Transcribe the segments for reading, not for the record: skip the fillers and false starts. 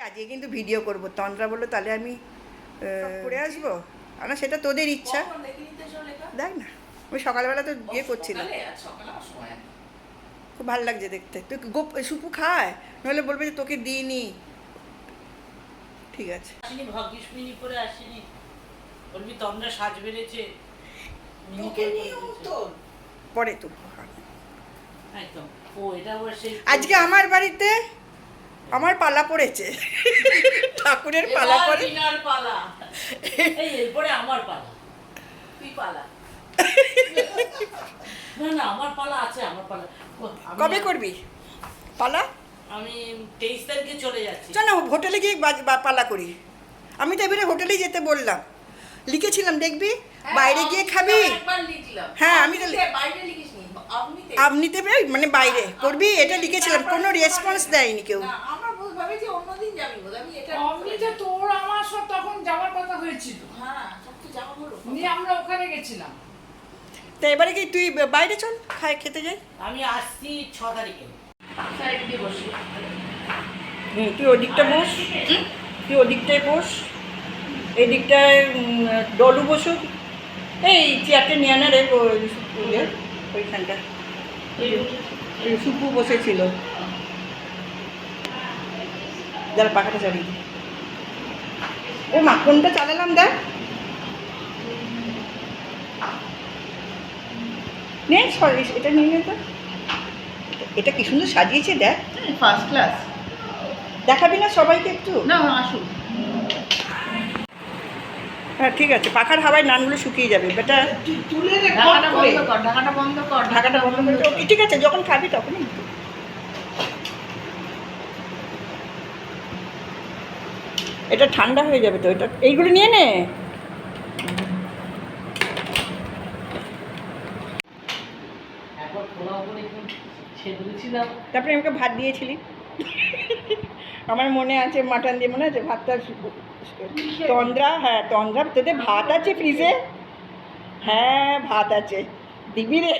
আজকে কিন্তু ভিডিও করব। তন্দ্রা বললো তাহলে আমি করে আসবো। না সেটা তোদের ইচ্ছা, দেখ না। আমি সকালবেলা তো ইয়ে করছিলাম, খুব ভালো লাগছে দেখতে। তুই সুপু খায়, নইলে বলবে যে তোকে দিইনি। ঠিক আছে, ভাগ্যিস মিনি করে আসেনি, বলবি তন্দ্রা সাজ বেড়েছে পরে তো একদম। ও এটা বসে আজকে আমার বাড়িতে আমার পালা পড়েছে, ঠাকুরের পালা পড়ে। পালা এই এরপরে আমার পালা, তুই পালা। না না আমার পালা আছে, আমার পালা। কবে করবি পালা? আমি 23 তারিখে চলে যাচ্ছি। চল না হোটেলে গিয়ে পালা করি। আমি তো এবারে হোটেলেই যেতে বললাম, লিখেছিলাম দেখবি বাইরে গিয়ে খাবি। হ্যাঁ আমি তো আপনিতে মানে বাইরে করবি এটা লিখেছিলাম, কোনো রেসপন্স দেয়নি কেউ। তোর আমার সব তখন যাওয়ার কথা হয়েছিল, নিয়ে আমরা ওখানে গেছিলাম। তো এবারে কি তুই বাইরে চল খেতে যাই। আমি আসছি 6 তারিখে। তুই ওদিকটা বস, তুই ওদিকটায় বস, এই দিকটায় ডলু বসুক। এই চেয়ারটা নিয়ে আনা রে ওইখানটা সুপু বসেছিল, যারা পাখাটা চালিয়ে। ও মা কোনটা চালালাম দেখ, নে সরি এটা নিয়ে নে তো। এটা কি সুন্দর সাজিয়েছে দেখ, ফার্স্ট ক্লাস। দেখাবি না সবাইকে একটু? না আসুন। হ্যাঁ ঠিক আছে, পাখার হাওয়ায় নানগুলো শুকিয়ে যাবে বেটা। ঢাকাটা বন্ধ কর। ঠিক আছে, যখন খাবি তখনই। এটা ঠান্ডা হয়ে যাবে তো, এটা এইগুলো নিয়ে নে। তারপরে আমাকে ভাত দিয়েছিলি, আমার মনে আছে, মাটন দিয়ে মনে আছে ভাতটা। তন্দ্রা, হ্যাঁ তন্দ্রা, তোদের ভাত আছে ফ্রিজে? হ্যাঁ ভাত আছে, দিবি রে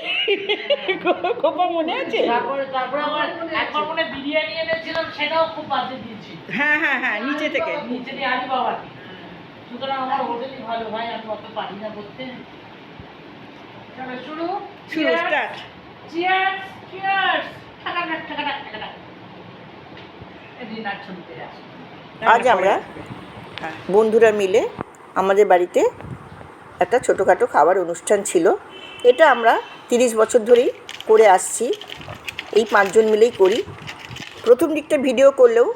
খোপা, মনে আছে? তারপর আবার একবার মনে বিরিয়ানি এনেছিলাম, সেটাও খুব বাজে দিয়েছি। হ্যাঁ হ্যাঁ হ্যাঁ, নিচে থেকে আনি বাবাকে। সুতরাং আমার হোটেলই ভালো ভাই, আমি অত পারি না করতে। চলো শুরু স্টার্ট। Cheers cheers. ঠাকাটা ডিনার চলতে আসে। আজ আমরা বন্ধুরা মিলে আমাদের বাড়িতে একটা ছোটোখাটো খাবার অনুষ্ঠান ছিল। এটা আমরা 30 বছর ধরেই করে আসছি, এই 5 জন মিলেই করি। প্রথম দিকটা ভিডিও করলেও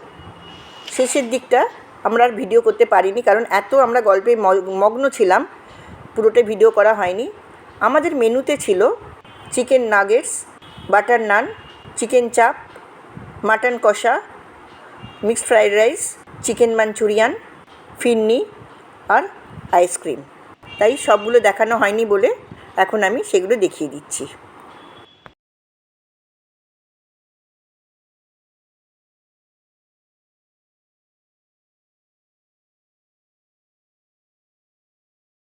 শেষের দিকটা আমরা আর ভিডিও করতে পারিনি, কারণ এত আমরা গল্পে মগ্ন ছিলাম, পুরোটা ভিডিও করা হয়নি। আমাদের মেনুতে ছিল chicken nuggets, butter naan, chicken chaap, mutton কষা, mixed fried rice, chicken Manchurian, phirni আর আইসক্রিম। তাই সবগুলো দেখানো হয়নি বলে এখন আমি সেগুলো দেখিয়ে দিচ্ছি।